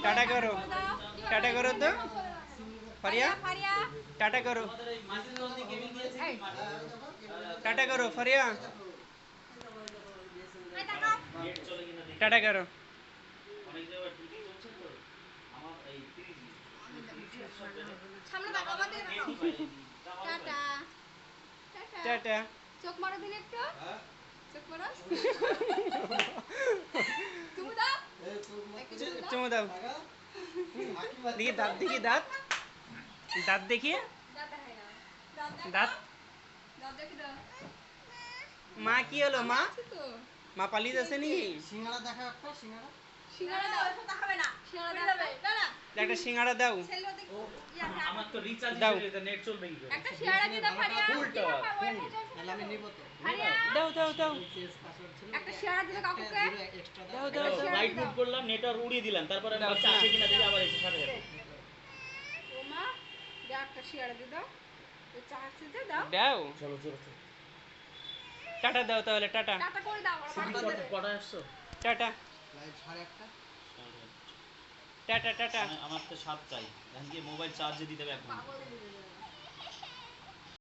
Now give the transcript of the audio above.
Tata করো, tata করো তো ফারিয়া, টাটা করো, টাটা করো ফারিয়া, টাটা করো। টাটা। চোখ মারো দিন একটু, চোখ মারো। চুমু দাও, চুমু দাও। দেখি দাঁত, দেখি দাঁত, দাঁত দেখি দাঁত। মা কি হলো মা? মা পালিয়ে যাচ্ছে নাকি? সিঙ্গারা দেখা একটা সিঙ্গারা। সিঙ্গারা দাও, ওটা হবে না। সিঙ্গারা দাও, দাঁড়া। একটা সিঙ্গাড়া দাও। আমার তো রিচার্জ দাও। হয়ে গেছে, নেট চলবে কি করে? একটা সিঙ্গারা দিয়ে দাও ফারিয়া। ফুলটা তাহলে আমি নিব তো। ফারিয়া, দাও দাও দাও চেস পাসওয়ার্ড ছিল। একটা সিঙ্গারা দিলে কাকুকে। এক্সট্রা দাও দাও। দাও দাও। লাইট মুভ করলাম, নেটওয়ার্ক উড়িয়ে দিলাম, তারপরে আমি দাও, ভাবছি আছে কিনা দেখি আবার এসে সাথে সাথে। ও মা, দাও একটা সিঙ্গারা দিয়ে দাও। ওই চা আছে দাও। দাও। চলো চলো চলো। টাটা দাও তাহলে, টাটা। টাটা করে দাও, আমার তুমি বাবা দেবে। কটা আসছো? টাটা লাইট 1:30টা। Tata tata. আমার তো 7 চাই, এখন কি মোবাইল চার্জে দিতে হবে এখন? পাগল হয়ে যাবে।